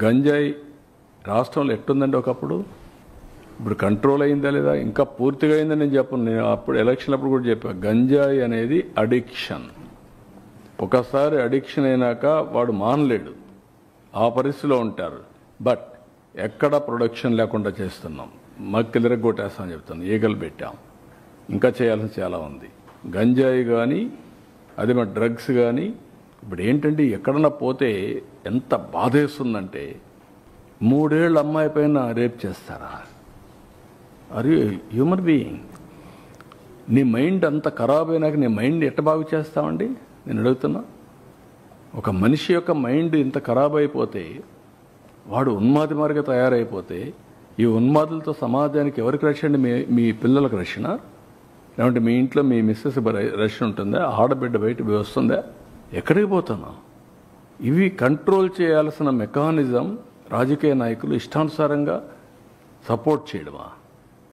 గంజాయి రాష్ట్రంలో ఎట్టుందండి ఒకప్పుడు, ఇప్పుడు కంట్రోల్ అయిందా లేదా, ఇంకా పూర్తిగా అయిందని నేను చెప్పను. నేను అప్పుడు ఎలక్షన్ అప్పుడు కూడా చెప్పాను, గంజాయి అనేది అడిక్షన్. ఒకసారి అడిక్షన్ అయినాక వాడు మానలేడు, ఆ పరిస్థితిలో ఉంటారు. బట్ ఎక్కడ ప్రొడక్షన్ లేకుండా చేస్తున్నాం, మక్కిలిరగొట్టేస్తామని చెప్తాను, ఈగలు పెట్టాం. ఇంకా చేయాల్సిన చాలా ఉంది. గంజాయి కానీ అదే మన డ్రగ్స్ కానీ ఇప్పుడు ఏంటంటే ఎక్కడన్నా పోతే ఎంత బాధేస్తుందంటే, 3 ఏళ్ళ అమ్మాయి పైన రేప్ చేస్తారా? అరే హ్యూమన్ బీయింగ్, నీ మైండ్ అంత ఖరాబ్ అయినాక నీ మైండ్ ఎట్ట బాగు చేస్తామండి నేను అడుగుతున్నా. ఒక మనిషి యొక్క మైండ్ ఇంత ఖరాబ్ అయిపోతే, వాడు ఉన్మాది మారిగా తయారైపోతే, ఈ ఉన్మాదులతో సమాజానికి ఎవరికి రక్షణ? మీ పిల్లలకు రక్షణ? లేదంటే మీ ఇంట్లో మీ మిస్సెస్ రక్షణ ఉంటుందా? ఆడబిడ్డ బయట వస్తుందా? ఎక్కడికి పోతున్నా? ఇవి కంట్రోల్ చేయాల్సిన మెకానిజం రాజకీయ నాయకులు ఇష్టానుసారంగా సపోర్ట్ చేయడమా?